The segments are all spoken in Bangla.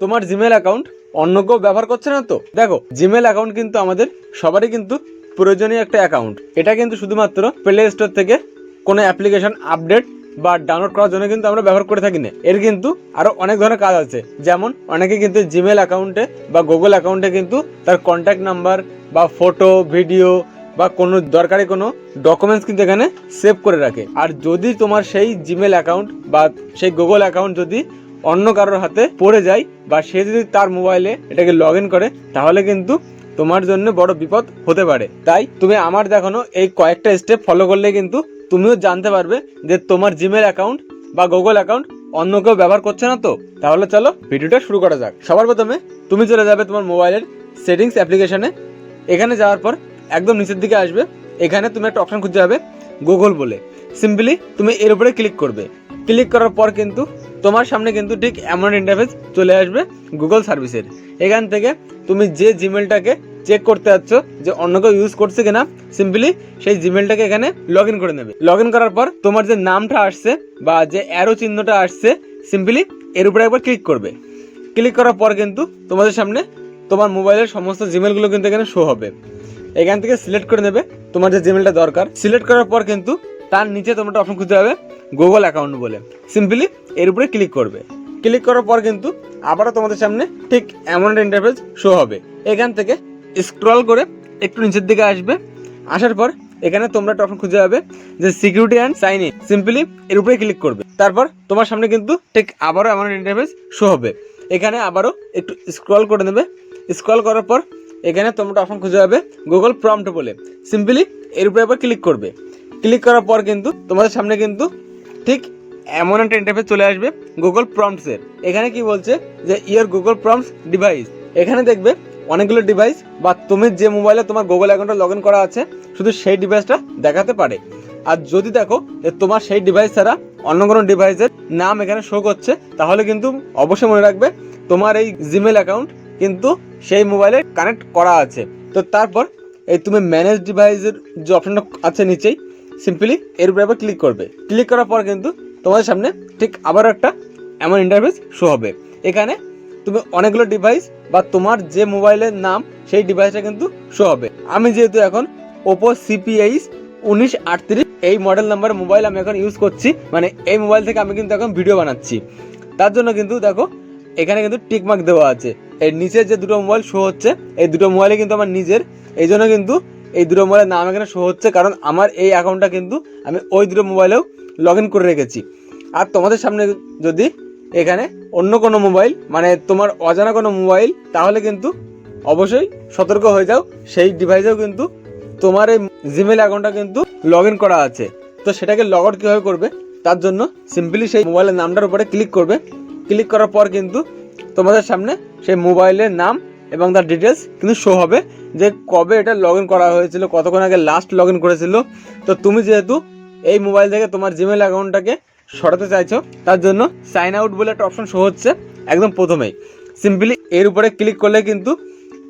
তোমার জিমেল অ্যাকাউন্ট অন্য কেউ ব্যবহার করছে না তো? দেখো, জিমেল অ্যাকাউন্ট কিন্তু আমাদের সবারই কিন্তু প্রয়োজনীয় একটা অ্যাকাউন্ট। এটা কিন্তু শুধুমাত্র প্লে স্টোর থেকে কোনো অ্যাপ্লিকেশন আপডেট বা ডাউনলোড করার জন্য কিন্তু আমরা ব্যবহার করে থাকি না। এর কিন্তু আরও অনেক ধরনের কাজ আছে। যেমন অনেকে কিন্তু জিমেল অ্যাকাউন্টে বা গুগল অ্যাকাউন্টে কিন্তু তার কন্ট্যাক্ট নাম্বার বা ফটো, ভিডিও বা কোনো দরকারি কোনো ডকুমেন্টস কিন্তু এখানে সেভ করে রাখে। আর যদি তোমার সেই জিমেল অ্যাকাউন্ট বা সেই গুগল অ্যাকাউন্ট যদি অন্য কারোর হাতে পড়ে যায় বা সে যদি তার মোবাইলে এটাকে লগ ইন করে, তাহলে কিন্তু তোমার জন্য বড় বিপদ হতে পারে। তাই তুমি আমার দেখানো এই কয়েকটা স্টেপ ফলো করলে কিন্তু তুমিও জানতে পারবে যে তোমার জিমেল অ্যাকাউন্ট বা গুগল অ্যাকাউন্ট অন্য কেউ ব্যবহার করছে না তো। তাহলে চলো ভিডিওটা শুরু করা যাক। সবার প্রথমে তুমি চলে যাবে তোমার মোবাইলের সেটিংস অ্যাপ্লিকেশনে। এখানে যাওয়ার পর একদম নিচের দিকে আসবে, এখানে তুমি একটা অপশন খুঁজে যাবে গুগল বলে। সিম্পলি তুমি এর উপরে ক্লিক করবে। ক্লিক করার পর কিন্তু তোমার সামনে কিন্তু ঠিক এমন ইন্টারফেস চলে আসবে গুগল সার্ভিসের। এখান থেকে তুমি যে জিমেলটাকে চেক করতে যাচ্ছ যে অন্য কেউ ইউজ করছে কিনা, সিম্পলি সেই জিমেলটাকে এখানে লগ ইন করে নেবে। লগ ইন করার পর তোমার যে নামটা আসছে বা যে অ্যারো চিহ্নটা আসছে, সিম্পলি এর উপরে একবার ক্লিক করবে। ক্লিক করার পর কিন্তু তোমাদের সামনে তোমার মোবাইলের সমস্ত জিমেলগুলো কিন্তু এখানে শো হবে। এখান থেকে সিলেক্ট করে নেবে তোমার যে জিমেলটা দরকার। সিলেক্ট করার পর কিন্তু তার নিচে তোমরা অপশন খুঁজতে হবে গুগল অ্যাকাউন্ট বলে। সিম্পলি এর উপরে ক্লিক করবে। ক্লিক করার পর কিন্তু আবারও তোমাদের সামনে ঠিক এমন একটা ইন্টারফেস শো হবে। এখান থেকে স্ক্রল করে একটু নিচের দিকে আসবে। আসার পর এখানে তোমরা একটা অপশন খুঁজে যাবে যে security and sign in. Simply এর উপরে ক্লিক করবে। তারপর তোমার সামনে কিন্তু ঠিক আবারও এমন একটা ইন্টারফেস শো হবে। এখানে আবারও একটু স্ক্রল করে নেবে। স্ক্রল করার পর এখানে তোমরা অপশন খুঁজে যাবে গুগল প্রম্পট বলে। সিম্পলি এর উপরে একবার ক্লিক করবে। ক্লিক করার পর কিন্তু তোমাদের সামনে কিন্তু ঠিক এমন একটা ইন্টারফেস চলে আসবে গুগল প্রম্পটসের। এখানে কি বলছে যে ইয়ার গুগল প্রম্পটস ডিভাইস। এখানে দেখবে অনেকগুলো ডিভাইস বা তুমি যে মোবাইলে তোমার গুগল অ্যাকাউন্টে লগ ইন করা আছে শুধু সেই ডিভাইসটা দেখাতে পারে। আর যদি দেখো যে তোমার সেই ডিভাইস ছাড়া অন্য কোনো ডিভাইসের নাম এখানে শো করছে, তাহলে কিন্তু অবশ্যই মনে রাখবে তোমার এই জিমেল অ্যাকাউন্ট কিন্তু সেই মোবাইলে কানেক্ট করা আছে। তো তারপর এই তুমি ম্যানেজ ডিভাইসের যে অপশনটা আছে নিচেই, সিম্পলি এর উপরে আবার ক্লিক করবে। ক্লিক করার পর কিন্তু তোমাদের সামনে ঠিক আবারও একটা এমন ইন্টারফেস শো হবে। এখানে তুমি অনেকগুলো ডিভাইস বা তোমার যে মোবাইলের নাম সেই ডিভাইসটা কিন্তু শো হবে। আমি যেহেতু এখন ওপো CPH 1938 এই মডেল নাম্বারের মোবাইল আমি এখন ইউজ করছি, মানে এই মোবাইল থেকে আমি কিন্তু এখন ভিডিও বানাচ্ছি। তার জন্য কিন্তু দেখো এখানে কিন্তু টিকমার্ক দেওয়া আছে। এর নিচে যে দুটো মোবাইল শো হচ্ছে এই দুটো মোবাইলে কিন্তু আমার নিজের, এই জন্য কিন্তু এই দুটো মোবাইলের নাম এখানে শো হচ্ছে, কারণ আমার এই অ্যাকাউন্টটা কিন্তু আমি ওই দুটো মোবাইলেও লগ ইন করে রেখেছি। আর তোমাদের সামনে যদি এখানে অন্য কোনো মোবাইল, মানে তোমার অজানা কোনো মোবাইল, তাহলে কিন্তু অবশ্যই সতর্ক হয়ে যাও, সেই ডিভাইসেও কিন্তু তোমার এই জিমেল অ্যাকাউন্টটা কিন্তু লগ ইন করা আছে। তো সেটাকে লগ আউট কীভাবে করবে, তার জন্য সিম্পলি সেই মোবাইলের নামটার উপরে ক্লিক করবে। ক্লিক করার পর কিন্তু তোমাদের সামনে সেই মোবাইলের নাম এবং তার ডিটেলস কিন্তু শো হবে যে কবে এটা লগ ইন করা হয়েছিল, কতক্ষণ আগে লাস্ট লগ ইন করেছিল। তো তুমি যেহেতু এই মোবাইল থেকে তোমার জিমেল অ্যাকাউন্টটাকে সরাতে চাইছো, তার জন্য সাইন আউট বলে একটা অপশন শো হচ্ছে একদম প্রথমেই। সিম্পলি এর উপরে ক্লিক করলে কিন্তু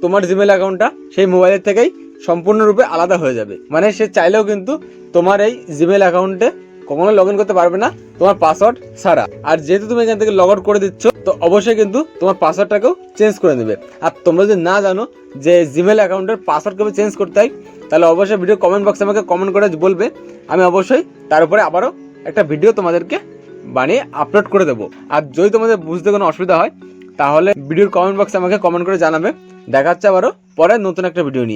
তোমার জিমেল অ্যাকাউন্টটা সেই মোবাইলের থেকেই সম্পূর্ণরূপে আলাদা হয়ে যাবে। মানে সে চাইলেও কিন্তু তোমার এই জিমেল অ্যাকাউন্টে কখনো লগ ইন করতে পারবে না তোমার পাসওয়ার্ড ছাড়া। আর যেহেতু তুমি এখান থেকে লগ আউট করে দিচ্ছ, তো অবশ্যই কিন্তু তোমার পাসওয়ার্ডটাকেও চেঞ্জ করে নেবে। আর তোমরা যদি না জানো যে জিমেল অ্যাকাউন্টের পাসওয়ার্ড কীভাবে চেঞ্জ করতে হয়, তাহলে অবশ্যই ভিডিও কমেন্ট বক্সে আমাকে কমেন্ট করে বলবে। আমি অবশ্যই তার উপরে আবারও একটা ভিডিও তোমাদেরকে বানিয়ে আপলোড করে দেবো। আর যদি তোমাদের বুঝতে কোনো অসুবিধা হয়, তাহলে ভিডিওর কমেন্ট বক্সে আমাকে কমেন্ট করে জানাবে। দেখা হচ্ছে আবারও পরে নতুন একটা ভিডিও নিয়ে।